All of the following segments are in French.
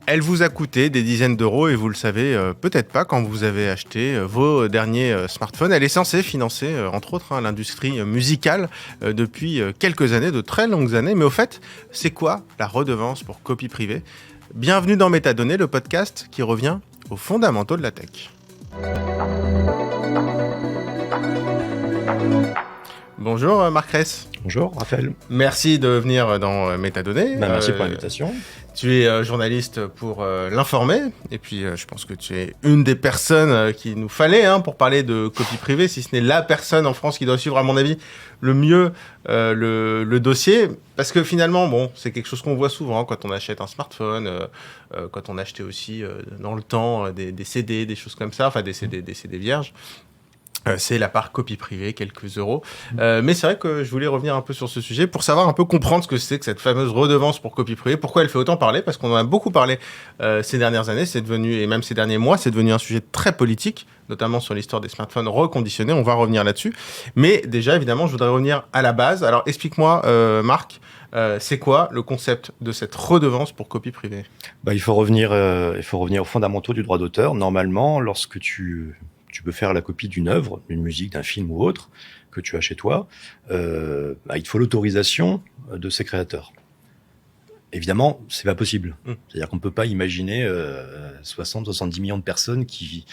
Elle vous a coûté des dizaines d'euros et vous le savez peut-être pas quand vous avez acheté vos derniers smartphones. Elle est censée financer, entre autres, l'industrie musicale depuis quelques années, de très longues années. Mais au fait, c'est quoi la redevance pour copie privée ? Bienvenue dans Métadonnées, le podcast qui revient aux fondamentaux de la tech. Bonjour Marc Ress. Bonjour Raphaël. Merci de venir dans Métadonnées. Merci pour l'invitation. Tu es journaliste pour l'informer, et puis je pense que tu es une des personnes qu'il nous fallait pour parler de copie privée, si ce n'est la personne en France qui doit suivre, à mon avis, le mieux le dossier, parce que finalement, bon, c'est quelque chose qu'on voit souvent quand on achète un smartphone, quand on achetait aussi dans le temps des CD, des choses comme ça, enfin des CD vierges. C'est la part copie privée, quelques euros. Mais c'est vrai que je voulais revenir un peu sur ce sujet pour savoir un peu comprendre ce que c'est que cette fameuse redevance pour copie privée. Pourquoi elle fait autant parler ? Parce qu'on en a beaucoup parlé ces dernières années, c'est devenu, et même ces derniers mois, c'est devenu un sujet très politique, notamment sur l'histoire des smartphones reconditionnés. On va revenir là-dessus. Mais déjà, évidemment, je voudrais revenir à la base. Alors, explique-moi, Marc, c'est quoi le concept de cette redevance pour copie privée ? Il faut revenir aux fondamentaux du droit d'auteur. Normalement, lorsque tu peux faire la copie d'une œuvre, d'une musique, d'un film ou autre, que tu as chez toi, il te faut l'autorisation de ses créateurs. Évidemment, c'est pas possible. C'est-à-dire qu'on ne peut pas imaginer 60-70 millions de personnes qui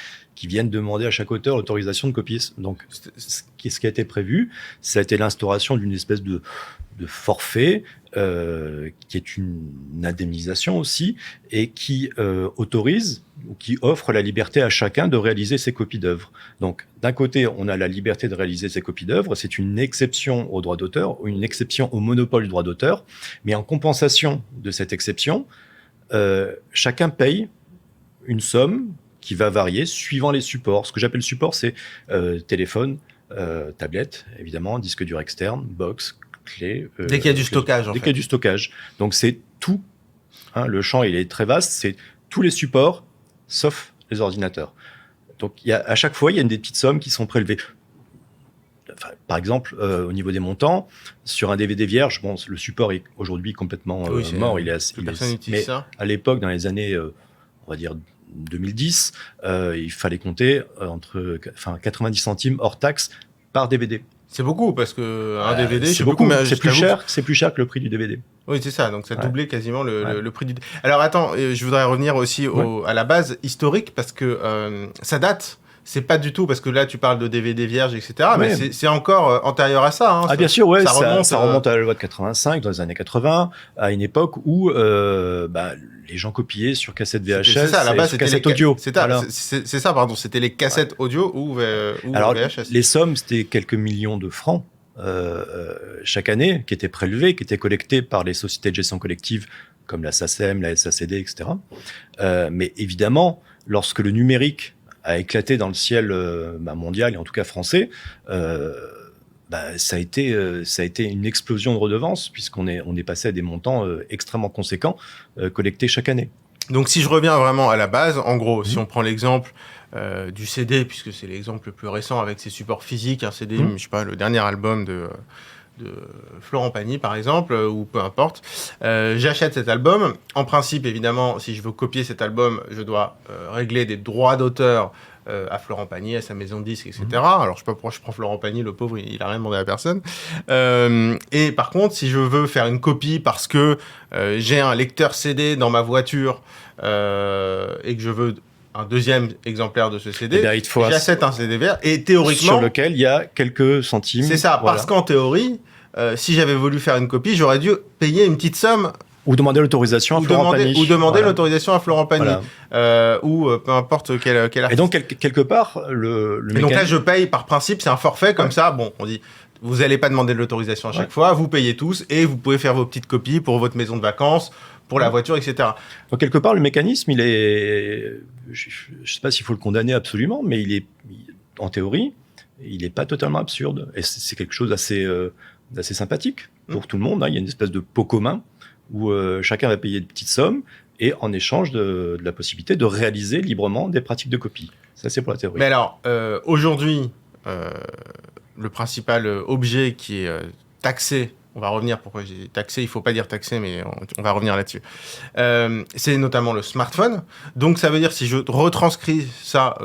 viennent demander à chaque auteur l'autorisation de copier. Donc, ce qui a été prévu, ça a été l'instauration d'une espèce de forfait qui est une indemnisation aussi et qui autorise ou qui offre la liberté à chacun de réaliser ses copies d'œuvres. Donc, d'un côté, on a la liberté de réaliser ses copies d'œuvres, c'est une exception au droit d'auteur ou une exception au monopole du droit d'auteur, mais en compensation de cette exception, chacun paye une somme qui va varier suivant les supports. Ce que j'appelle support, c'est téléphone, tablette, évidemment, disque dur externe, box, clé. Dès qu'il y a du stockage, Dès qu'il y a du stockage. Donc, c'est tout. Le champ, il est très vaste. C'est tous les supports, sauf les ordinateurs. Donc, à chaque fois, il y a des petites sommes qui sont prélevées. Enfin, par exemple, au niveau des montants, sur un DVD vierge, bon, le support est aujourd'hui complètement mort. Personne n'utilise ça. À l'époque, dans les années, on va dire 2010, il fallait compter entre 90 centimes hors taxe par DVD. C'est beaucoup parce que un DVD, c'est beaucoup, mais c'est plus cher que le prix du DVD. Oui, c'est ça. Donc ça doublait quasiment le prix du. Alors attends, je voudrais revenir aussi à la base historique parce que ça date. C'est pas du tout parce que là tu parles de DVD vierge, etc. Mais c'est encore antérieur à ça. Bien sûr, ouais. Ça remonte à la loi de 85, dans les années 80, à une époque où les gens copiaient sur cassette VHS, c'est ça, à la base, sur cassette audio. C'est ça, pardon. C'était les cassettes audio ou Alors, VHS. Les sommes, c'était quelques millions de francs chaque année qui étaient prélevés, qui étaient collectés par les sociétés de gestion collective comme la SACEM, la SACD, etc. Mais évidemment, lorsque le numérique a éclaté dans le ciel mondial et en tout cas français, ça a été une explosion de redevances puisqu'on est passé à des montants extrêmement conséquents collectés chaque année. Donc si je reviens vraiment à la base, en gros, si on prend l'exemple du CD, puisque c'est l'exemple le plus récent avec ses supports physiques, un CD, je sais pas, le dernier album de Florent Pagny par exemple, ou peu importe, j'achète cet album. En principe, évidemment, si je veux copier cet album, je dois régler des droits d'auteur à Florent Pagny, à sa maison de disques, etc. Alors, je sais pas pourquoi je prends Florent Pagny, le pauvre, il a rien demandé à personne. Et par contre, si je veux faire une copie parce que j'ai un lecteur CD dans ma voiture et que je veux un deuxième exemplaire de ce CD, j'achète un CD vert et théoriquement... Sur lequel il y a quelques centimes. C'est ça, parce qu'en théorie, si j'avais voulu faire une copie, j'aurais dû payer une petite somme. Ou demander l'autorisation à Florent Pagny. Ou demander l'autorisation à Florent Pagny. Ou peu importe quel artiste. Et donc, quelque part, Et donc là, je paye par principe, c'est un forfait comme ça. Bon, on dit, vous n'allez pas demander de l'autorisation à chaque fois, vous payez tous et vous pouvez faire vos petites copies pour votre maison de vacances, pour la voiture, etc. Donc, quelque part, le mécanisme, il est... Je ne sais pas s'il faut le condamner absolument, mais en théorie, il n'est pas totalement absurde. Et c'est quelque chose d'assez sympathique pour tout le monde. Il y a une espèce de pot commun où chacun va payer de petites sommes et en échange de la possibilité de réaliser librement des pratiques de copie. Ça, c'est pour la théorie. Mais alors, aujourd'hui, le principal objet qui est taxé on va revenir pourquoi j'ai taxé, il faut pas dire taxé, mais on va revenir là-dessus. C'est notamment le smartphone. Donc ça veut dire, si je retranscris ça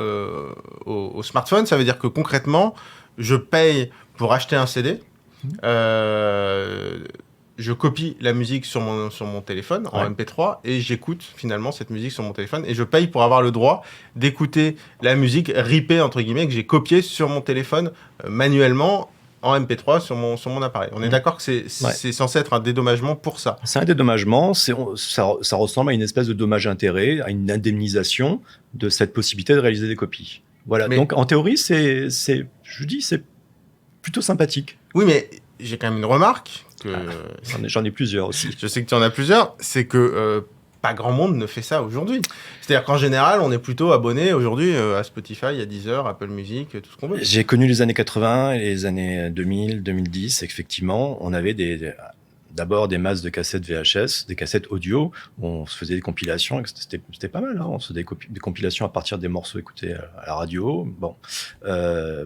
au smartphone, ça veut dire que concrètement, je paye pour acheter un CD, je copie la musique sur mon téléphone en MP3 et j'écoute finalement cette musique sur mon téléphone et je paye pour avoir le droit d'écouter la musique rippée entre guillemets que j'ai copiée sur mon téléphone manuellement en MP3 sur mon appareil. On est d'accord que c'est censé être un dédommagement pour ça. C'est un dédommagement, ça ressemble à une espèce de dommage-intérêt, à une indemnisation de cette possibilité de réaliser des copies. Voilà. Donc en théorie, c'est plutôt sympathique. Oui, mais j'ai quand même une remarque. J'en ai plusieurs aussi. Je sais que tu en as plusieurs. C'est que pas grand monde ne fait ça aujourd'hui. C'est-à-dire qu'en général, on est plutôt abonné aujourd'hui à Spotify, à Deezer, Apple Music, tout ce qu'on veut. J'ai connu les années 80 et les années 2000, 2010. Effectivement, on avait d'abord des masses de cassettes VHS, des cassettes audio, où on se faisait des compilations. C'était pas mal. Hein, on se faisait des compilations à partir des morceaux écoutés à la radio. Bon,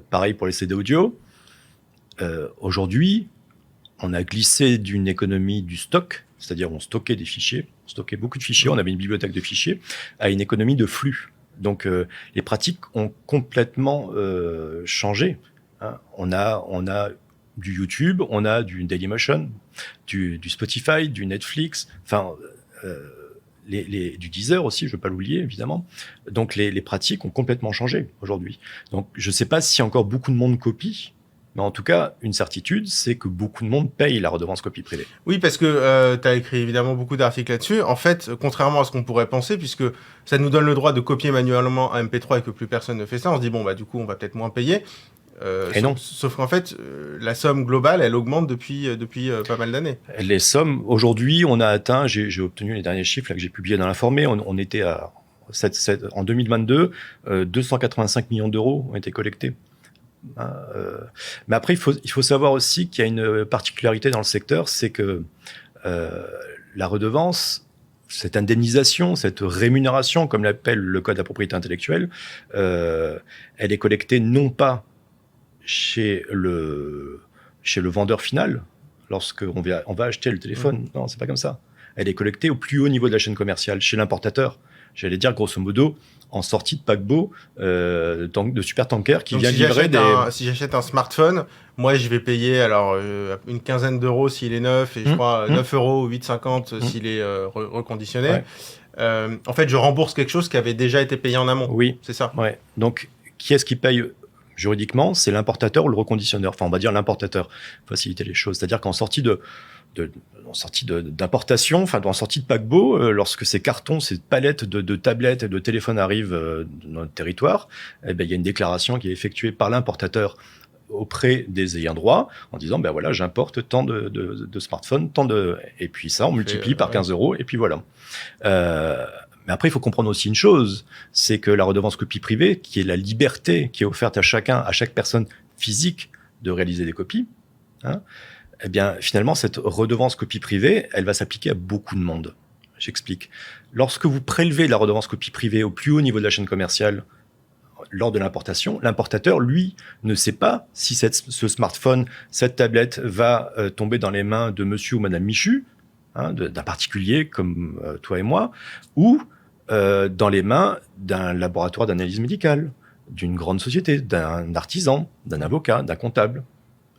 pareil pour les CD audio. Aujourd'hui, on a glissé d'une économie du stock, c'est-à-dire on stockait des fichiers, on stockait beaucoup de fichiers, on avait une bibliothèque de fichiers, à une économie de flux. Donc les pratiques ont complètement changé. Hein. On a du YouTube, on a du Dailymotion, du Spotify, du Netflix, enfin du Deezer aussi, je ne veux pas l'oublier évidemment. Donc les pratiques ont complètement changé aujourd'hui. Donc je ne sais pas si encore beaucoup de monde copie. Mais en tout cas, une certitude, c'est que beaucoup de monde paye la redevance copie privée. Oui, parce que tu as écrit évidemment beaucoup d'articles là-dessus. En fait, contrairement à ce qu'on pourrait penser, puisque ça nous donne le droit de copier manuellement un MP3 et que plus personne ne fait ça, on se dit, bon, bah du coup, on va peut-être moins payer. Et non. Sauf qu'en fait, la somme globale, elle augmente depuis pas mal d'années. Les sommes, aujourd'hui, on a atteint, j'ai obtenu les derniers chiffres là, que j'ai publiés dans l'Informé, on était en 2022, 285 millions d'euros ont été collectés. Mais après, il faut savoir aussi qu'il y a une particularité dans le secteur, c'est que la redevance, cette indemnisation, cette rémunération, comme l'appelle le Code de la propriété intellectuelle, elle est collectée non pas chez le vendeur final, lorsqu'on va acheter le téléphone. Non, c'est pas comme ça. Elle est collectée au plus haut niveau de la chaîne commerciale, chez l'importateur. J'allais dire, grosso modo, en sortie de paquebot, de supertanker qui vient livrer si j'achète un smartphone, moi je vais payer une quinzaine d'euros s'il est neuf et je crois 9 euros ou 8,50 s'il est reconditionné. Ouais. En fait, je rembourse quelque chose qui avait déjà été payé en amont. Oui. C'est ça. Ouais. Donc, qui est-ce qui paye juridiquement? C'est l'importateur ou le reconditionneur. Enfin, on va dire l'importateur, faciliter les choses. C'est-à-dire qu'en sortie d'importation, enfin en sortie de paquebot, lorsque ces cartons, ces palettes de tablettes et de téléphones arrivent dans notre territoire, eh ben, il y a une déclaration qui est effectuée par l'importateur auprès des ayants droit en disant ben voilà, j'importe tant de smartphones, et puis ça on multiplie par 15 euros et puis voilà. Mais après, il faut comprendre aussi une chose, c'est que la redevance copie privée, qui est la liberté qui est offerte à chaque personne physique de réaliser des copies, hein, eh bien, finalement, cette redevance copie privée, elle va s'appliquer à beaucoup de monde. J'explique. Lorsque vous prélevez la redevance copie privée au plus haut niveau de la chaîne commerciale, lors de l'importation, l'importateur, lui, ne sait pas si ce smartphone, cette tablette va tomber dans les mains de monsieur ou madame Michu, hein, d'un particulier comme toi et moi, ou dans les mains d'un laboratoire d'analyse médicale, d'une grande société, d'un artisan, d'un avocat, d'un comptable.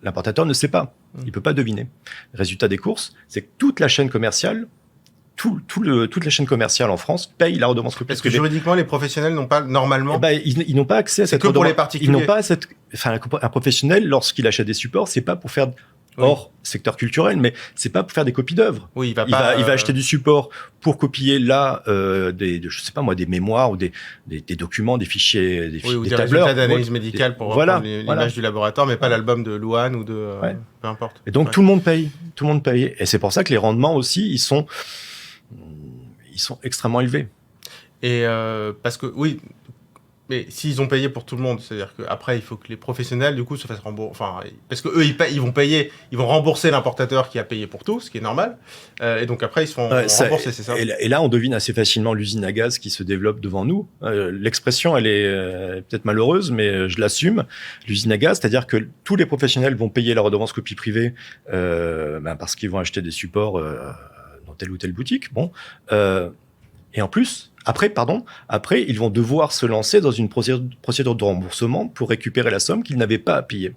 L'importateur ne sait pas. Il ne peut pas deviner. Résultat des courses, c'est que toute la chaîne commerciale, toute la chaîne commerciale en France paye la redevance copie privée. Parce que juridiquement, les professionnels n'ont pas normalement. Ils n'ont pas accès à cette redevance. Pour les particuliers. Ils n'ont pas un professionnel, lorsqu'il achète des supports, c'est pas pour faire hors secteur culturel, mais c'est pas pour faire des copies d'œuvres. Oui, il va acheter du support pour copier je sais pas moi, des mémoires ou des documents, des fichiers, des tableurs, résultats d'analyse médicale pour reprendre l'image du laboratoire, mais pas l'album de Louane ou de peu importe. Et donc tout le monde paye, et c'est pour ça que les rendements aussi ils sont extrêmement élevés. Et parce que oui, Mais s'ils ont payé pour tout le monde, c'est-à-dire qu'après, il faut que les professionnels, du coup, se fassent rembourser. Enfin, parce qu'eux, ils vont rembourser l'importateur qui a payé pour tout, ce qui est normal. Et donc après, ils se font rembourser, c'est ça? Et là, on devine assez facilement l'usine à gaz qui se développe devant nous. L'expression, elle est peut-être malheureuse, mais je l'assume. L'usine à gaz, c'est-à-dire que tous les professionnels vont payer la redevance copie privée parce qu'ils vont acheter des supports dans telle ou telle boutique. Bon. Et en plus, après, ils vont devoir se lancer dans une procédure de remboursement pour récupérer la somme qu'ils n'avaient pas à payer.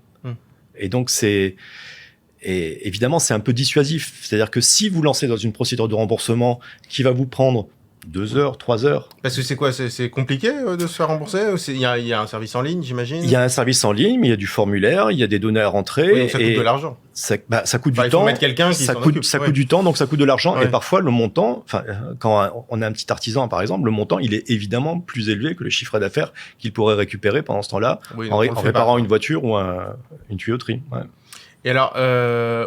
Et donc, évidemment, c'est un peu dissuasif. C'est-à-dire que si vous lancez dans une procédure de remboursement qui va vous prendre 2 heures, 3 heures. Parce que c'est quoi? C'est compliqué de se faire rembourser? Il y a un service en ligne, j'imagine? Il y a un service en ligne, mais il y a du formulaire, il y a des données à rentrer. Oui, donc ça coûte de l'argent. Ça coûte du temps. Il faut mettre quelqu'un qui ça coûte du temps, donc ça coûte de l'argent. Et parfois, le montant, quand on a un petit artisan, par exemple, le montant, il est évidemment plus élevé que le chiffre d'affaires qu'il pourrait récupérer pendant ce temps-là en réparant une voiture ou une tuyauterie. Ouais. Et alors,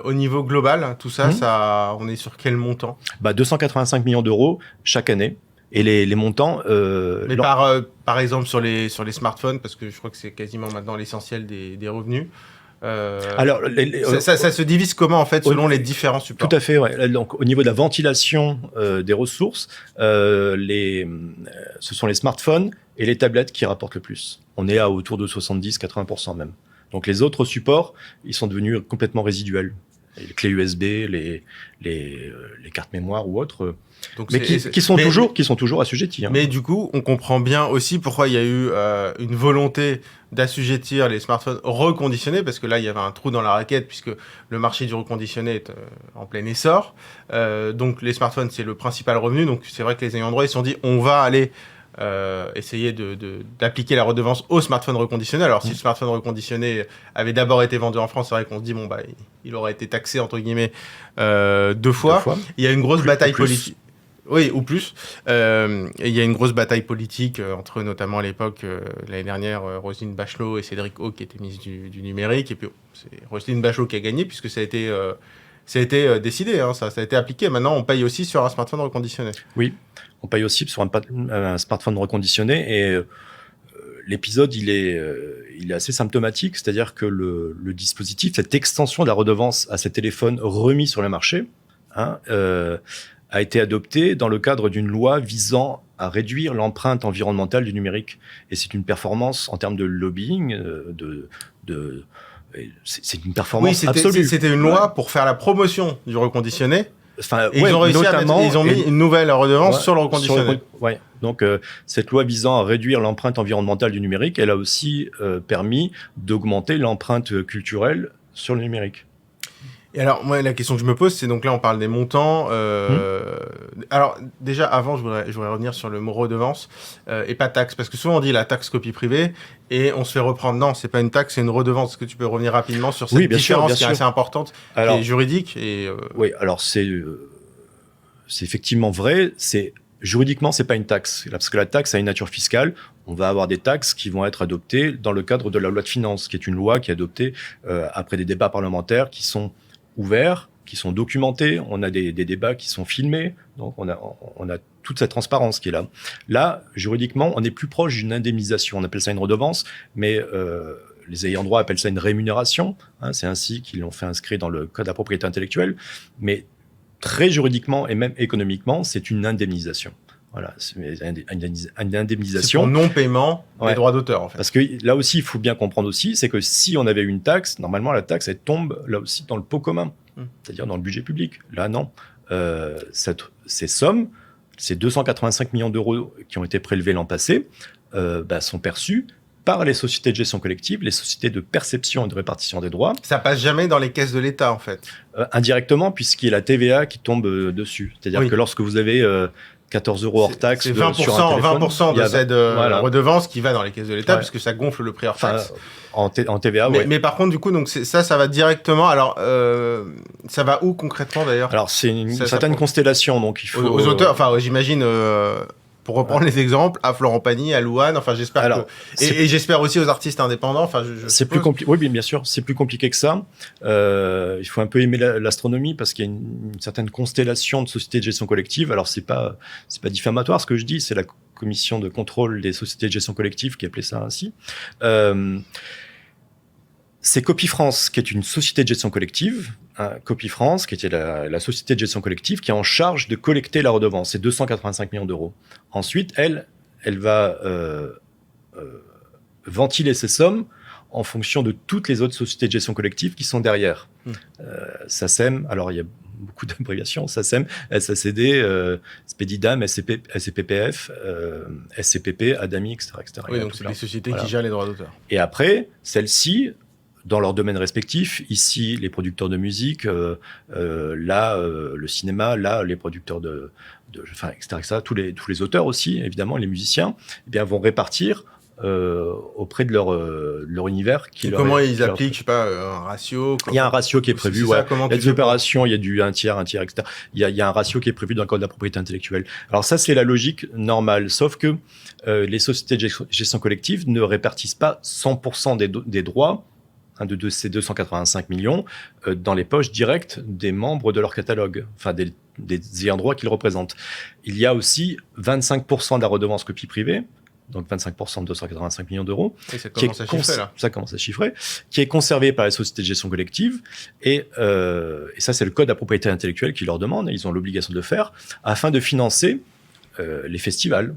au niveau global, tout ça, on est sur quel montant? 285 millions d'euros chaque année. Et les montants... Mais par exemple, sur les smartphones, parce que je crois que c'est quasiment maintenant l'essentiel des revenus. Alors, ça se divise comment, en fait, selon les différents supports? Tout à fait, ouais. Donc, au niveau de la ventilation des ressources, ce sont les smartphones et les tablettes qui rapportent le plus. On est à autour de 70-80% même. Donc, les autres supports, ils sont devenus complètement résiduels. Les clés USB, les cartes mémoire ou autres, donc mais qui sont toujours assujettis. Mais du coup, on comprend bien aussi pourquoi il y a eu une volonté d'assujettir les smartphones reconditionnés, parce que là, il y avait un trou dans la raquette, puisque le marché du reconditionné est en plein essor. Donc, les smartphones, c'est le principal revenu. Donc, c'est vrai que les ayants droit, ils se sont dit, on va aller essayer d'appliquer la redevance au smartphone reconditionné. Alors, si le smartphone reconditionné avait d'abord été vendu en France, c'est vrai qu'on se dit, il aurait été taxé, entre guillemets, 2 fois. Il y a une grosse bataille politique. Oui, ou plus. Et il y a une grosse bataille politique entre, notamment à l'époque, l'année dernière, Roselyne Bachelot et Cédric O, qui étaient ministres du numérique. Et puis, c'est Roselyne Bachelot qui a gagné, puisque ça a été décidé, hein, ça a été appliqué. Maintenant, on paye aussi sur un smartphone reconditionné. Oui, on paye aussi sur un smartphone reconditionné. Et l'épisode, il est assez symptomatique. C'est-à-dire que le dispositif, cette extension de la redevance à ces téléphones remis sur le marché, a été adopté dans le cadre d'une loi visant à réduire l'empreinte environnementale du numérique. Et c'est une performance en termes de lobbying, c'est une performance absolue. C'était une loi pour faire la promotion du reconditionné. Ils ont réussi ils ont mis une nouvelle redevance sur le reconditionné. Donc, cette loi visant à réduire l'empreinte environnementale du numérique, elle a aussi permis d'augmenter l'empreinte culturelle sur le numérique. Et alors, moi, la question que je me pose, c'est donc là, on parle des montants. Alors, déjà, avant, je voudrais revenir sur le mot redevance et pas taxe. Parce que souvent, on dit la taxe copie privée et on se fait reprendre. Non, c'est pas une taxe, c'est une redevance. Est-ce que tu peux revenir rapidement sur cette différence qui est assez importante, qui est juridique Oui, alors c'est effectivement vrai. Juridiquement, c'est pas une taxe. Parce que la taxe a une nature fiscale. On va avoir des taxes qui vont être adoptées dans le cadre de la loi de finances, qui est une loi qui est adoptée après des débats parlementaires qui sont ouverts, qui sont documentés, on a des débats qui sont filmés, donc on a toute cette transparence qui est là. Là, juridiquement, on est plus proche d'une indemnisation, on appelle ça une redevance, mais les ayants droit appellent ça une rémunération, c'est ainsi qu'ils l'ont fait inscrire dans le Code de la propriété intellectuelle, mais très juridiquement et même économiquement, c'est une indemnisation. Voilà, c'est une indemnisation. C'est pour non-paiement des droits d'auteur, en fait. Parce que là aussi, il faut bien comprendre aussi, c'est que si on avait une taxe, normalement, la taxe, elle tombe là aussi dans le pot commun, c'est-à-dire dans le budget public. Là, non. Ces sommes, ces 285 millions d'euros qui ont été prélevés l'an passé, sont perçus par les sociétés de gestion collective, les sociétés de perception et de répartition des droits. Ça passe jamais dans les caisses de l'État, en fait. Indirectement, puisqu'il y a la TVA qui tombe dessus. C'est-à-dire que lorsque vous avez 14 euros hors taxe sur un téléphone, 20% de cette redevance qui va dans les caisses de l'État, puisque ça gonfle le prix hors taxe. En TVA, mais par contre, du coup, donc ça va directement. Alors, ça va où concrètement, d'ailleurs? Alors, c'est une certaine constellation, donc il faut... Aux auteurs, j'imagine... Pour reprendre les exemples, à Florent Pagny, à Louane, j'espère et j'espère aussi aux artistes indépendants, c'est plus compliqué. Oui, bien sûr, c'est plus compliqué que ça. Il faut un peu aimer l'astronomie parce qu'il y a une certaine constellation de sociétés de gestion collective. Alors c'est pas diffamatoire ce que je dis, c'est la commission de contrôle des sociétés de gestion collective qui appelait ça ainsi. C'est Copy-France, qui est une société de gestion collective. Copy-France, qui était la société de gestion collective, qui est en charge de collecter la redevance. C'est 285 millions d'euros. Ensuite, elle va ventiler ces sommes en fonction de toutes les autres sociétés de gestion collective qui sont derrière. SACEM, alors il y a beaucoup d'abréviations, SACEM, SACD, Spedidam, SCPPF, SCPP, Adami, etc. Oui, donc c'est des sociétés qui gèrent les droits d'auteur. Et après, celles-ci, dans leurs domaines respectifs, ici les producteurs de musique, là le cinéma, là les producteurs etc., tous les auteurs aussi, évidemment, les musiciens, eh bien, vont répartir auprès de leur univers. Comment ils appliquent, je sais pas, un ratio? Il y a un ratio qui est prévu. Il y a des opérations, il y a du 1 tiers, etc. Il y a un ratio qui est prévu dans le code de la propriété intellectuelle. Alors ça, c'est la logique normale. Sauf que les sociétés de gestion collective ne répartissent pas 100% des droits de ces 285 millions dans les poches directes des membres de leur catalogue, enfin des ayants droit qu'ils représentent. Il y a aussi 25% de la redevance copie privée, donc 25% de 285 millions d'euros. Et ça commence à chiffrer, là. Ça commence à chiffrer, qui est conservé par les sociétés de gestion collective. Et ça, c'est le code de la propriété intellectuelle qui leur demande, et ils ont l'obligation de le faire, afin de financer les festivals,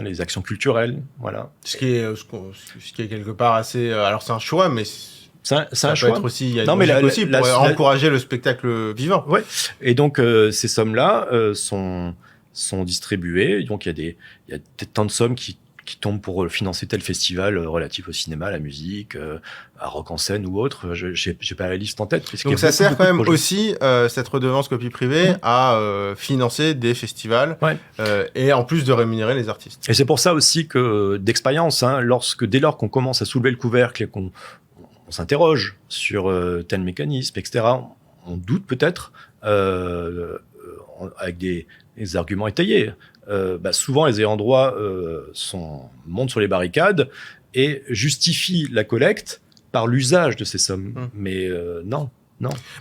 les actions culturelles, voilà. Ce qui est quelque part assez... alors, c'est un choix, mais... Ça un choix. Peut être aussi, il y a aussi pour encourager le spectacle vivant. Ouais. Et donc, ces sommes-là sont distribuées. Donc, il y a tant de sommes qui tombent pour financer tel festival relatif au cinéma, à la musique, à Rock en scène ou autre. J'ai pas la liste en tête. Donc ça sert quand même aussi, cette redevance copie privée, à financer des festivals, et en plus de rémunérer les artistes. Et c'est pour ça aussi que, d'expérience, dès lors qu'on commence à soulever le couvercle et qu'on s'interroge sur tel mécanisme, etc., on doute peut-être, avec des arguments étayés. Souvent, les ayants droit montent sur les barricades et justifient la collecte par l'usage de ces sommes. Mais non,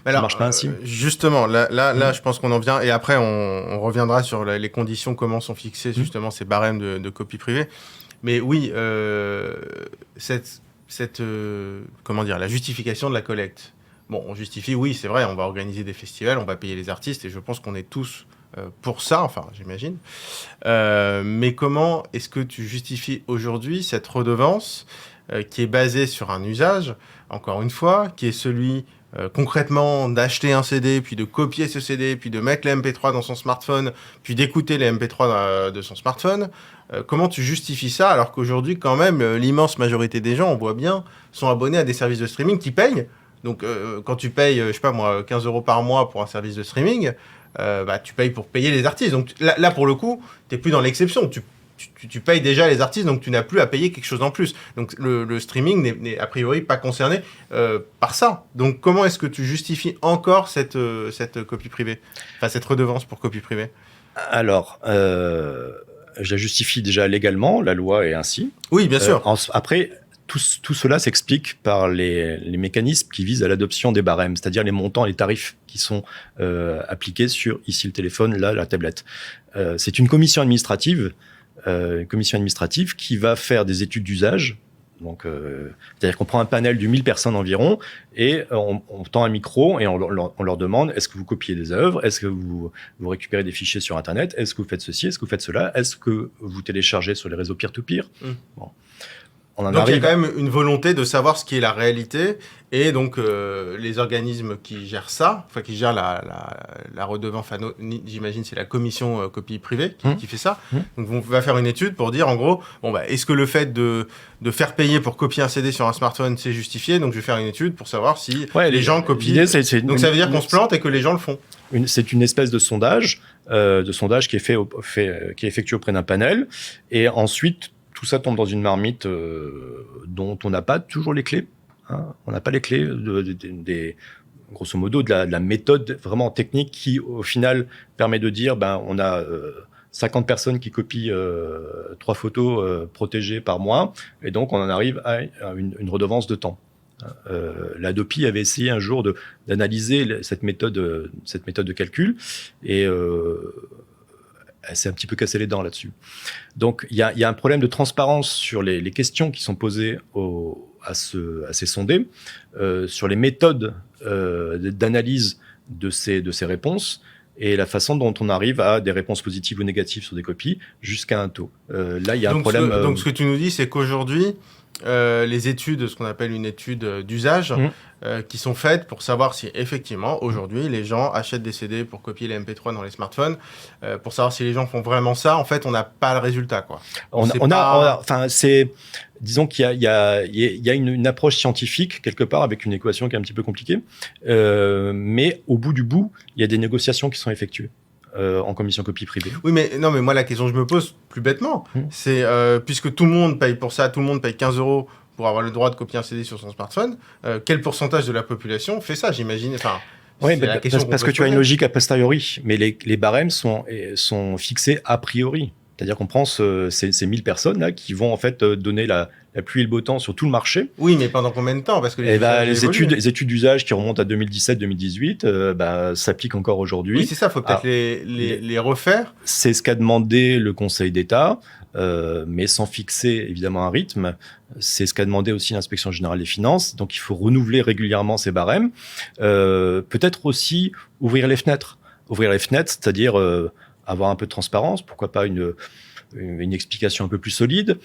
ça marche pas ainsi. Justement, là, je pense qu'on en vient, et après, on reviendra sur les conditions, comment sont fixés justement ces barèmes de copie privée. Mais oui, la justification de la collecte. Bon, on justifie, oui, c'est vrai, on va organiser des festivals, on va payer les artistes, et je pense qu'on est tous pour ça, enfin, j'imagine. Mais comment est-ce que tu justifies aujourd'hui cette redevance qui est basée sur un usage, encore une fois, qui est celui concrètement d'acheter un CD, puis de copier ce CD, puis de mettre les MP3 dans son smartphone, puis d'écouter les MP3 de son smartphone? Comment tu justifies ça alors qu'aujourd'hui, quand même, l'immense majorité des gens, on voit bien, sont abonnés à des services de streaming qui payent. Donc, quand tu payes, je sais pas moi, 15 € par mois pour un service de streaming, tu payes pour payer les artistes. Donc là pour le coup, tu n'es plus dans l'exception. Tu payes déjà les artistes, donc tu n'as plus à payer quelque chose en plus. Donc le streaming n'est a priori pas concerné par ça. Donc comment est-ce que tu justifies encore cette copie privée, enfin cette redevance pour copie privée? Alors, je la justifie déjà légalement, la loi est ainsi. Oui, bien sûr. Après, tout cela s'explique par les mécanismes qui visent à l'adoption des barèmes, c'est-à-dire les montants et les tarifs qui sont appliqués sur, ici le téléphone, là la tablette. C'est une commission administrative qui va faire des études d'usage. Donc, c'est-à-dire qu'on prend un panel de 1000 personnes environ et on tend un micro et on leur demande: est-ce que vous copiez des œuvres? Est-ce que vous récupérez des fichiers sur Internet? Est-ce que vous faites ceci? Est-ce que vous faites cela? Est-ce que vous téléchargez sur les réseaux peer-to-peer? Bon. Donc il y a quand même une volonté de savoir ce qui est la réalité, et donc les organismes qui gèrent ça, enfin qui gèrent la redevance, j'imagine c'est la commission copie privée qui fait ça. Donc on va faire une étude pour dire en gros, est-ce que le fait de faire payer pour copier un CD sur un smartphone c'est justifié? Donc je vais faire une étude pour savoir si les gens copient. Donc ça veut dire qu'on se plante et que les gens le font. C'est une espèce de sondage qui est qui est effectué auprès d'un panel, et ensuite tout ça tombe dans une marmite dont on n'a pas toujours les clés. On n'a pas les clés, grosso modo, de la méthode vraiment technique qui, au final, permet de dire on a 50 personnes qui copient 3 photos protégées par mois, et donc on en arrive à une redevance de temps. L'Adopi avait essayé un jour d'analyser cette méthode de calcul, et elle s'est un petit peu cassé les dents là-dessus. Donc, il y a un problème de transparence sur les questions qui sont posées à ces sondés, sur les méthodes d'analyse de ces réponses et la façon dont on arrive à des réponses positives ou négatives sur des copies jusqu'à un taux. Là, il y a un problème. Donc, ce que tu nous dis, c'est qu'aujourd'hui, les études, ce qu'on appelle une étude d'usage, qui sont faites pour savoir si effectivement aujourd'hui les gens achètent des CD pour copier les MP3 dans les smartphones, pour savoir si les gens font vraiment ça. En fait, on n'a pas le résultat, quoi. Disons qu'il y a une approche scientifique quelque part avec une équation qui est un petit peu compliquée, mais au bout du bout, il y a des négociations qui sont effectuées. En commission copie privée. Oui, mais moi, la question que je me pose plus bêtement, c'est puisque tout le monde paye pour ça, tout le monde paye 15 € pour avoir le droit de copier un CD sur son smartphone, quel pourcentage de la population fait ça, j'imagine? Oui, parce que tu as une logique a posteriori, mais les barèmes sont fixés a priori. C'est-à-dire qu'on prend ces 1000 personnes là qui vont en fait donner la pluie et le beau temps sur tout le marché. Oui, mais pendant combien de temps? Parce que les études d'usage qui remontent à 2017-2018 s'appliquent encore aujourd'hui. Oui, c'est ça, il faut peut-être les refaire. C'est ce qu'a demandé le Conseil d'État, mais sans fixer évidemment un rythme. C'est ce qu'a demandé aussi l'Inspection générale des finances. Donc il faut renouveler régulièrement ces barèmes. Peut-être aussi ouvrir les fenêtres. Ouvrir les fenêtres, c'est-à-dire avoir un peu de transparence, pourquoi pas une explication un peu plus solide.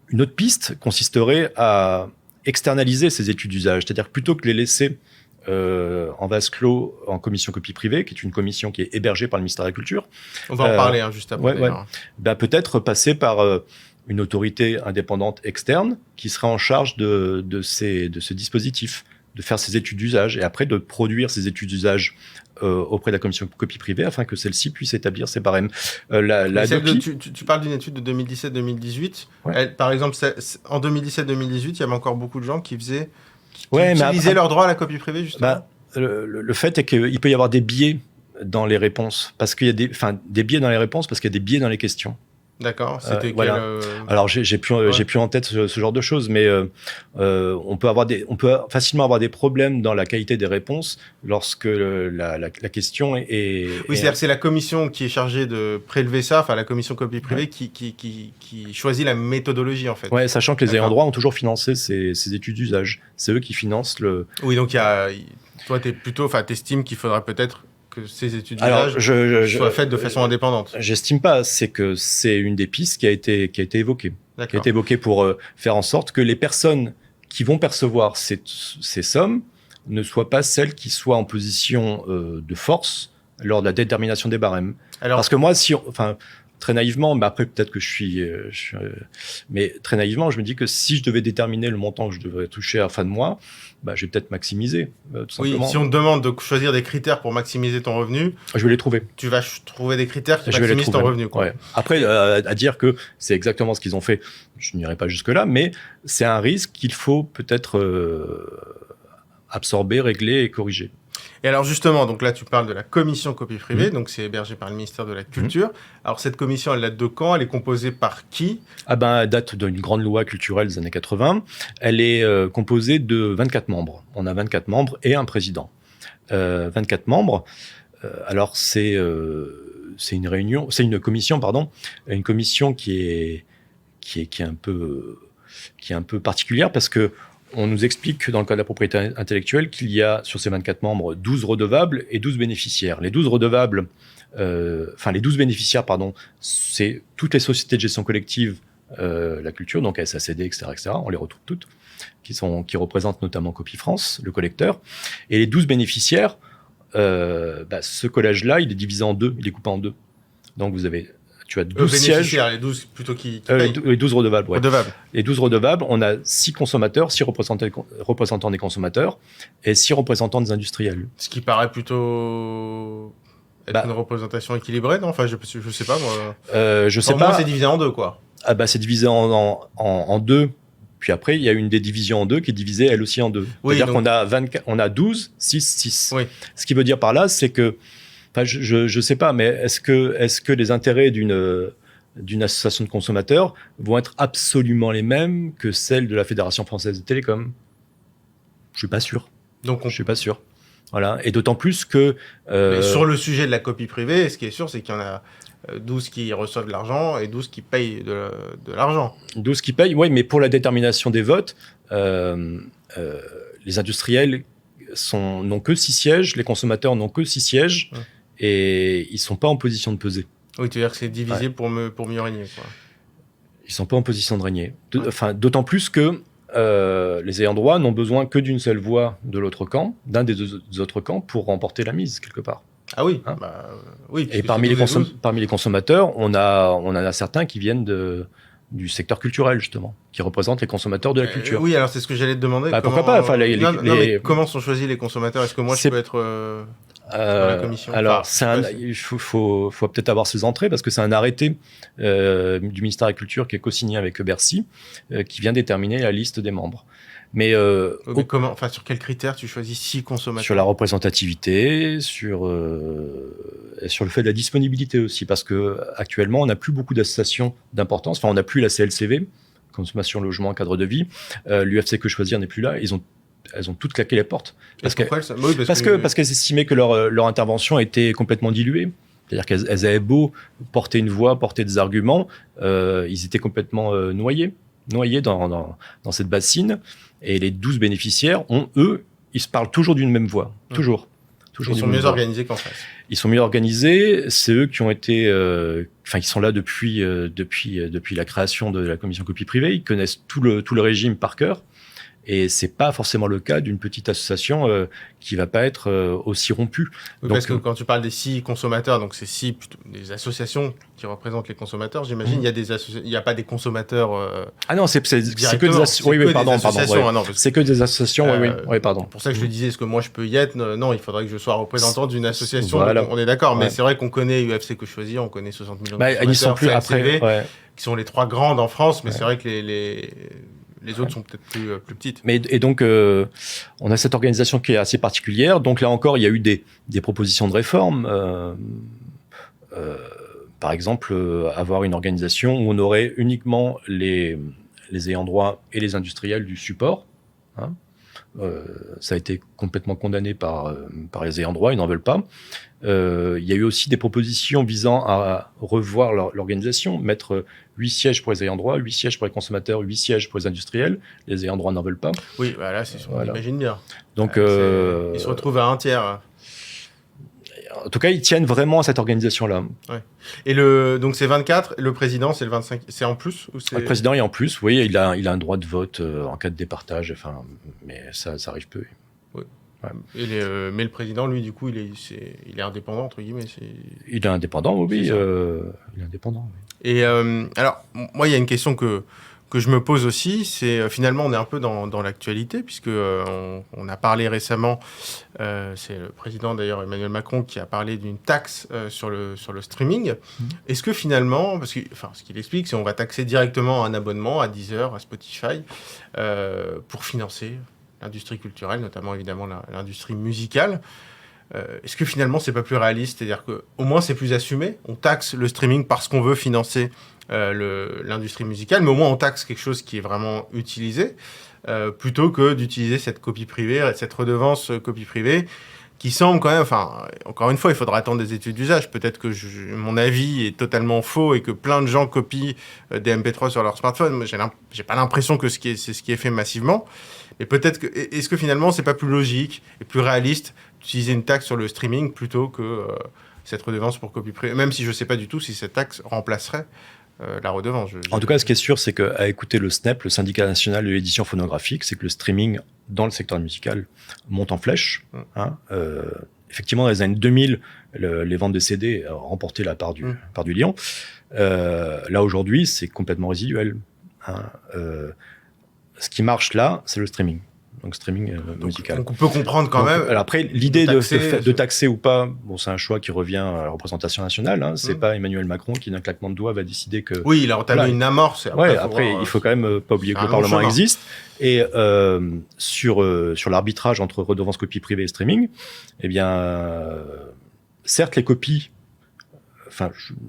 Une autre piste consisterait à externaliser ces études d'usage, c'est-à-dire plutôt que les laisser en vase clos en commission copie privée, qui est une commission qui est hébergée par le ministère de la Culture. On va en parler juste après. Peut-être passer par une autorité indépendante externe qui serait en charge de ce dispositif, de faire ces études d'usage et après de produire ces études d'usage auprès de la commission copie privée afin que celle-ci puisse établir ses barèmes. Tu parles d'une étude de 2017-2018. Ouais. Par exemple, en 2017-2018, il y avait encore beaucoup de gens qui utilisaient leur droit à la copie privée, justement. Le fait est qu'il peut y avoir des biais dans les réponses, parce qu'il y a des biais dans les réponses parce qu'il y a des biais dans les questions. D'accord. Alors j'ai plus en tête ce genre de choses, mais on peut facilement avoir des problèmes dans la qualité des réponses lorsque la question est. Oui, c'est-à-dire que c'est la commission qui est chargée de prélever ça, enfin la commission copie privée qui choisit la méthodologie en fait. Ouais, sachant que les ayants droit ont toujours financé ces études d'usage. C'est eux qui financent le. Oui, donc toi t'estimes qu'il faudra peut-être que ces études d'usage soient faites de façon indépendante. J'estime pas, c'est que c'est une des pistes qui a été évoquée. Qui a été évoquée pour faire en sorte que les personnes qui vont percevoir ces sommes ne soient pas celles qui soient en position de force lors de la détermination des barèmes. Parce que moi, très naïvement, mais après peut-être que mais très naïvement, je me dis que si je devais déterminer le montant que je devrais toucher à la fin de mois, je vais peut-être maximiser. Tout simplement. Oui, si on te demande de choisir des critères pour maximiser ton revenu, je vais les trouver. Tu vas trouver des critères qui maximisent ton revenu. Quoi. Ouais. Après, à dire que c'est exactement ce qu'ils ont fait, je n'irai pas jusque-là, mais c'est un risque qu'il faut peut-être absorber, régler et corriger. Et alors justement, donc là tu parles de la commission copie privée, donc c'est hébergé par le ministère de la Culture. Alors cette commission, elle date de quand? Elle est composée par qui? Elle date d'une grande loi culturelle des années 80. Elle est composée de 24 membres. On a 24 membres et un président. 24 membres. Alors c'est une commission qui est un peu particulière parce que on nous explique dans le code de la propriété intellectuelle qu'il y a sur ces 24 membres 12 redevables et 12 bénéficiaires. Les 12 bénéficiaires, c'est toutes les sociétés de gestion collective, la culture, donc SACD, etc., on les retrouve toutes, qui représentent notamment Copie France, le collecteur. Et les 12 bénéficiaires, ce collège-là, il est divisé en deux, il est coupé en deux. Donc tu as 12 sièges. Les 12 plutôt qui payent. Les 12 redevables, ouais. Redevables. Les 12 redevables, on a 6 consommateurs, 6 représentants des consommateurs et 6 représentants des industriels. Ce qui paraît plutôt être une représentation équilibrée, non? Enfin, je sais pas, moi. Je sais pas. Pour moi, c'est divisé en deux, quoi. C'est divisé en deux. Puis après, il y a une des divisions en deux qui est divisée, elle aussi, en deux. Oui, c'est-à-dire qu'on a 12, 6, 6. Oui. Ce qui veut dire par là, c'est que je sais pas, mais est-ce que les intérêts d'une association de consommateurs vont être absolument les mêmes que celles de la Fédération française des télécoms? Je suis pas sûr. Je suis pas sûr. Voilà. Et d'autant plus que... Mais sur le sujet de la copie privée, ce qui est sûr, c'est qu'il y en a 12 qui reçoivent de l'argent et 12 qui payent de l'argent. 12 qui payent, oui, mais pour la détermination des votes, les industriels n'ont que 6 sièges, les consommateurs n'ont que 6 sièges, et ils ne sont pas en position de peser. Oui, tu veux dire que c'est divisé pour mieux régner, quoi. Ils ne sont pas en position de régner. D'autant plus que les ayants droit n'ont besoin que d'une seule voix de l'autre camp, d'un des deux autres camps, pour remporter la mise, quelque part. Ah oui, hein oui. Et parmi les consommateurs, on en a certains qui viennent du secteur culturel, justement, qui représentent les consommateurs de la culture. Oui, alors c'est ce que j'allais te demander. Pourquoi pas mais comment sont choisis les consommateurs? Est-ce que moi, je peux être... la commission. Alors, il faut peut-être avoir ses entrées, parce que c'est un arrêté du ministère de la Culture qui est co-signé avec Bercy, qui vient déterminer la liste des membres. Mais comment, sur quels critères tu choisis 6 consommateurs? Sur la représentativité, sur le fait de la disponibilité aussi, parce que actuellement on n'a plus beaucoup d'associations d'importance. Enfin, on n'a plus la CLCV, consommation, logement, cadre de vie. L'UFC Que Choisir n'est plus là. Elles ont toutes claqué les portes. Parce qu'elles estimaient que leur intervention était complètement diluée. C'est-à-dire qu'elles avaient beau porter une voix, porter des arguments, ils étaient complètement noyés dans cette bassine. Et les 12 bénéficiaires ils se parlent toujours d'une même voix. Toujours. Ils sont mieux organisés qu'en face. Ils sont mieux organisés. C'est eux qui ont été... ils sont là depuis la création de la commission copie privée. Ils connaissent tout le régime par cœur. Et c'est pas forcément le cas d'une petite association qui va pas être aussi rompue. Oui, parce que quand tu parles des 6 consommateurs, donc c'est 6 des associations qui représentent les consommateurs, j'imagine. Il y a pas des consommateurs. Ah non, c'est que des associations. Oui, pardon. C'est que des associations. Oui, pardon. C'est pour ça que je le disais. Est-ce que moi je peux y être? Non, il faudrait que je sois représentant d'une association. Voilà. Donc on est d'accord. Mais c'est vrai qu'on connaît UFC Que Choisir, on connaît 60 millions de consommateurs. Ils sont plus après. Qui sont les 3 grandes en France, mais c'est vrai que les autres sont peut-être plus petites. Et donc, on a cette organisation qui est assez particulière. Donc là encore, il y a eu des propositions de réforme. Par exemple, avoir une organisation où on aurait uniquement les ayants droit et les industriels du support. Ça a été complètement condamné par les ayants droit, ils n'en veulent pas. Il y a eu aussi des propositions visant à revoir l'organisation, mettre 8 sièges pour les ayants droit, 8 sièges pour les consommateurs, 8 sièges pour les industriels. Les ayants droit n'en veulent pas. Oui, là, on imagine bien. Donc, ils se retrouvent à un tiers. En tout cas, ils tiennent vraiment à cette organisation-là. Ouais. Et donc c'est 24, le président c'est le 25, c'est en plus ou c'est... Le président est en plus, oui, il a un droit de vote en cas de départage, mais ça arrive peu. Oui. Ouais. Mais le président, lui, du coup, il est indépendant, entre guillemets. Il est indépendant, oui. Il est indépendant. Oui. Et alors, moi, il y a une question que je me pose aussi, c'est finalement, on est un peu dans l'actualité, puisque on a parlé récemment, c'est le président d'ailleurs Emmanuel Macron qui a parlé d'une taxe sur le streaming. Est-ce que finalement, parce que ce qu'il explique, c'est qu'on va taxer directement un abonnement à Deezer, à Spotify, pour financer l'industrie culturelle, notamment évidemment l'industrie musicale. Est-ce que finalement c'est pas plus réaliste? C'est-à-dire qu'au moins c'est plus assumé, on taxe le streaming parce qu'on veut financer l'industrie musicale, mais au moins on taxe quelque chose qui est vraiment utilisé, plutôt que d'utiliser cette copie privée, cette redevance copie privée, qui semble quand même, encore une fois, il faudra attendre des études d'usage. Peut-être que mon avis est totalement faux et que plein de gens copient des MP3 sur leur smartphone. J'ai pas l'impression que c'est ce qui est fait massivement. Et peut-être que, est-ce que finalement c'est pas plus logique et plus réaliste d'utiliser une taxe sur le streaming plutôt que cette redevance pour copie privée, même si je sais pas du tout si cette taxe remplacerait la redevance. En tout cas, ce qui est sûr, c'est qu'à écouter le SNEP, le Syndicat national de l'édition phonographique, c'est que le streaming dans le secteur musical monte en flèche. Effectivement, dans les années 2000, les ventes de CD ont remporté la part du lion. Là, aujourd'hui, c'est complètement résiduel. Ce qui marche là, c'est le streaming. Donc, streaming musical. Donc, on peut comprendre quand même. Alors après, l'idée de taxer ou pas, c'est un choix qui revient à la représentation nationale. C'est pas Emmanuel Macron qui, d'un claquement de doigts, va décider que... Oui, il a entamé une amorce. Après, il faut quand même pas oublier que le Parlement existe. Et sur l'arbitrage entre redevance copie privée et streaming, certes, les copies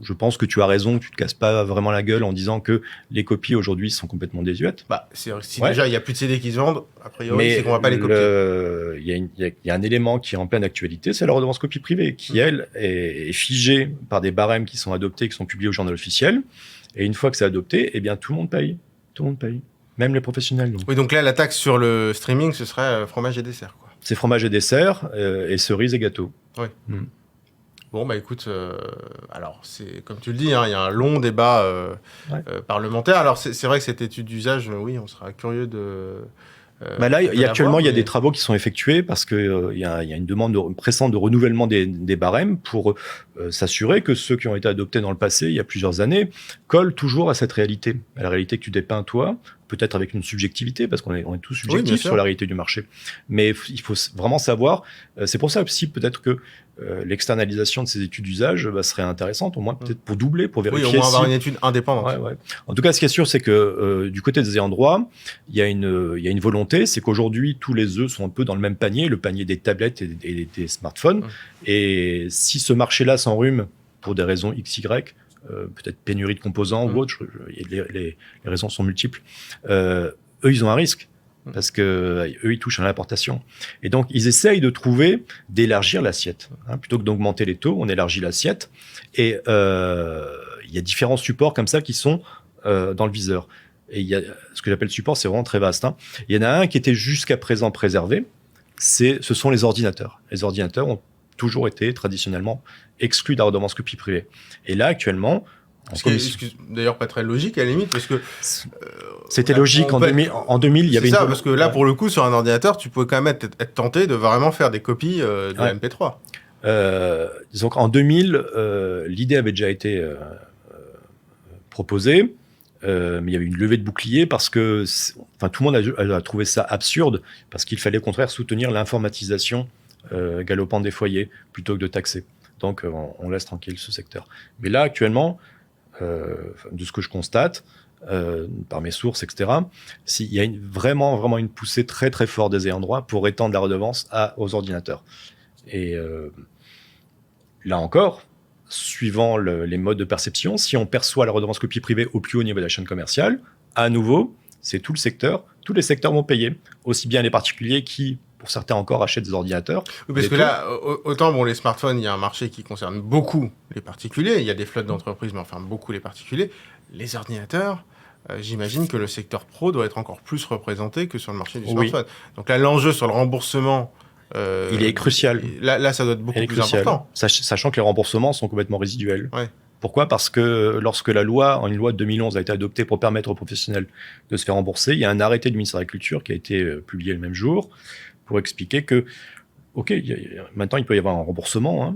je pense que tu as raison, que tu te casses pas vraiment la gueule en disant que les copies aujourd'hui sont complètement désuètes. Bah, si déjà il y a plus de CD qui se vendent, a priori, c'est qu'on va pas les copier. Il y a un élément qui est en pleine actualité, c'est la redevance copie privée, qui elle est figée par des barèmes qui sont adoptés, qui sont publiés au journal officiel. Et une fois que c'est adopté, eh bien tout le monde paye. Tout le monde paye. Même les professionnels. Donc. Oui, donc là, la taxe sur le streaming, ce serait fromage et dessert, quoi. C'est fromage et dessert, et cerises et gâteaux. Oui. Bon, bah écoute, alors, c'est comme tu le dis, hein, il y a un long débat parlementaire. Alors, c'est vrai que cette étude d'usage, oui, on sera curieux de... là, actuellement, il y a des travaux qui sont effectués parce qu'il y a une demande pressante de renouvellement des barèmes pour s'assurer que ceux qui ont été adoptés dans le passé, il y a plusieurs années, collent toujours à cette réalité, à la réalité que tu dépeins toi, peut-être avec une subjectivité, parce qu'on est tous subjectifs sur la réalité du marché. Mais il faut vraiment savoir, c'est pour ça aussi peut-être que l'externalisation de ces études d'usage serait intéressante, au moins peut-être pour doubler, pour vérifier. Oui, au moins avoir une étude indépendante. Ouais. En tout cas, ce qui est sûr, c'est que du côté des ayants droit, il y a une volonté, c'est qu'aujourd'hui, tous les œufs sont un peu dans le même panier, le panier des tablettes et des smartphones. Et si ce marché-là s'enrhume pour des raisons XY, peut-être pénurie de composants ou autre, les raisons sont multiples, eux, ils ont un risque. Parce que eux, ils touchent à l'importation. Et donc, ils essayent d'élargir l'assiette. Plutôt que d'augmenter les taux, on élargit l'assiette. Et il y a différents supports comme ça qui sont dans le viseur. Et il y a ce que j'appelle support, c'est vraiment très vaste. Il y en a un qui était jusqu'à présent préservé. Ce sont les ordinateurs. Les ordinateurs ont toujours été traditionnellement exclus de la redevance copie privée. Et là, actuellement... D'ailleurs, pas très logique à la limite, parce que... C'était logique en 2000, il y avait une... C'est ça, parce que là, pour le coup, sur un ordinateur, tu pouvais quand même être tenté de vraiment faire des copies de MP3. Disons qu'en 2000, l'idée avait déjà été proposée, mais il y avait une levée de bouclier parce que tout le monde a trouvé ça absurde, parce qu'il fallait au contraire soutenir l'informatisation galopante des foyers plutôt que de taxer. Donc, on laisse tranquille ce secteur. Mais là, actuellement, de ce que je constate, par mes sources, etc., il y a vraiment une poussée très très forte des ayants droit pour étendre la redevance aux ordinateurs. Et là encore, suivant les modes de perception, si on perçoit la redevance copie privée au plus haut niveau de la chaîne commerciale, à nouveau, c'est tout le secteur, tous les secteurs vont payer, aussi bien les particuliers qui, pour certains encore, achètent des ordinateurs. Oui, parce que là, autant les smartphones, il y a un marché qui concerne beaucoup les particuliers, il y a des flottes d'entreprises, mais enfin beaucoup les particuliers. Les ordinateurs, j'imagine que le secteur pro doit être encore plus représenté que sur le marché du smartphone. Donc là, l'enjeu sur le remboursement... il est crucial. Là, ça doit être beaucoup plus important. Sachant que les remboursements sont complètement résiduels. Ouais. Pourquoi ? Parce que lorsque une loi de 2011 a été adoptée pour permettre aux professionnels de se faire rembourser, il y a un arrêté du ministère de la Culture qui a été publié le même jour pour expliquer que, maintenant il peut y avoir un remboursement,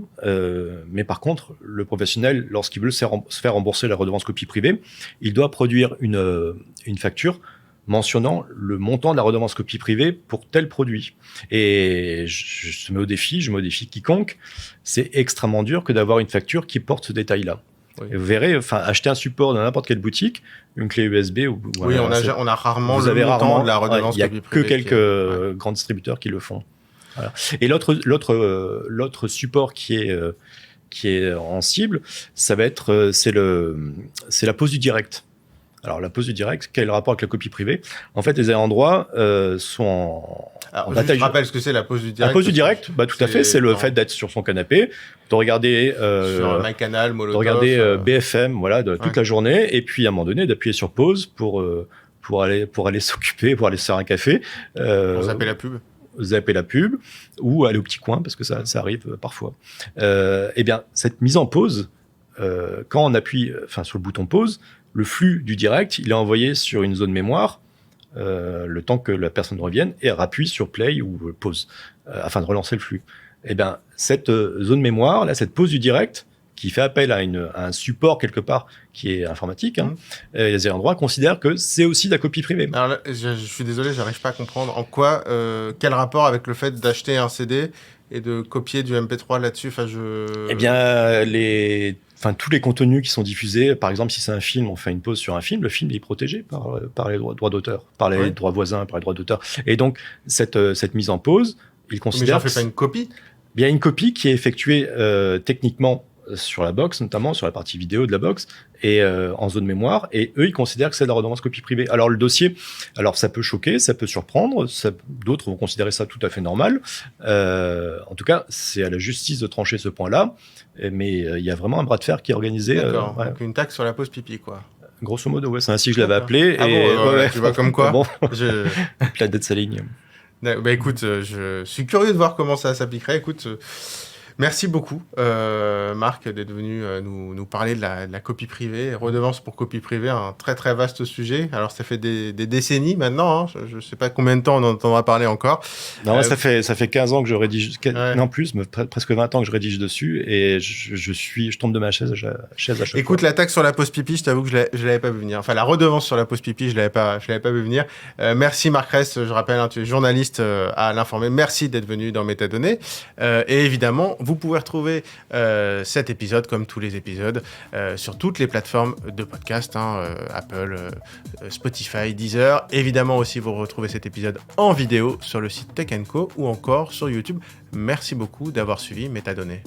mais par contre, le professionnel, lorsqu'il veut se faire rembourser la redevance copie privée, il doit produire une facture mentionnant le montant de la redevance copie privée pour tel produit. Et je me défie quiconque, c'est extrêmement dur que d'avoir une facture qui porte ce détail-là. Oui. Et vous verrez, acheter un support dans n'importe quelle boutique, une clé USB... on a rarement le montant de la redevance copie privée. Il n'y a que quelques grands distributeurs qui le font. Voilà. Et l'autre support qui est en cible, ça va être c'est la pose du direct. Alors, la pose du direct, quel est le rapport avec la copie privée ? En fait, les ayants droit sont en bataille. Je rappelle ce que c'est la pose du direct. La pose du direct, tout à fait, c'est le fait d'être sur son canapé, de regarder sur MyCanal, Molotov, de regarder BFM, toute la journée, et puis à un moment donné d'appuyer sur pause pour aller s'occuper, pour aller se faire un café. Pour zapper la pub. Ou aller au petit coin, parce que ça arrive parfois. Eh bien, cette mise en pause, quand on appuie sur le bouton pause, le flux du direct, il est envoyé sur une zone mémoire, le temps que la personne revienne, et appuie sur play ou pause, afin de relancer le flux. Eh bien, cette zone mémoire, là, cette pause du direct, qui fait appel à un support quelque part qui est informatique, les ayants droit considèrent que c'est aussi de la copie privée. Alors là, je suis désolé, j'arrive pas à comprendre en quoi, quel rapport avec le fait d'acheter un CD et de copier du MP3 là-dessus. Eh bien, tous les contenus qui sont diffusés, par exemple, si c'est un film, on fait une pause sur un film, le film est protégé par les droits d'auteur, par les droits voisins, par les droits d'auteur. Et donc, cette mise en pause, ils considèrent... Mais j'en fais pas une copie ? Il y a une copie qui est effectuée techniquement sur la box, notamment sur la partie vidéo de la box, et en zone mémoire, et eux, ils considèrent que c'est de la redondance copie privée. Alors, le dossier, ça peut choquer, ça peut surprendre, d'autres vont considérer ça tout à fait normal. En tout cas, c'est à la justice de trancher ce point-là, mais il y a vraiment un bras de fer qui est organisé. D'accord, donc une taxe sur la pause pipi, quoi. Grosso modo, ouais, c'est ainsi que je l'avais appelé. Ah et, bon, tu vois comme quoi. Bon, la planète s'aligne. Bah écoute, je suis curieux de voir comment ça s'appliquerait. Écoute, merci beaucoup, Marc, d'être venu nous parler de la copie privée, redevance pour copie privée, un très très vaste sujet. Alors ça fait des décennies maintenant, hein. Je ne sais pas combien de temps on en entendra parler encore. Non, ça fait 15 ans que je rédige, non plus, mais presque 20 ans que je rédige dessus, et je tombe de ma chaise à chaque fois. Écoute, la taxe sur la pause pipi, je t'avoue que je l'avais pas vu venir. Enfin, la redevance sur la pause pipi, je l'avais pas vu venir. Merci Marc Rest, je rappelle, hein, tu es journaliste à l'Informé. Merci d'être venu dans Métadonnées. Et évidemment, vous pouvez retrouver cet épisode, comme tous les épisodes, sur toutes les plateformes de podcast, hein, Apple, Spotify, Deezer. Évidemment aussi, vous retrouvez cet épisode en vidéo sur le site Tech & Co ou encore sur YouTube. Merci beaucoup d'avoir suivi Métadonnées.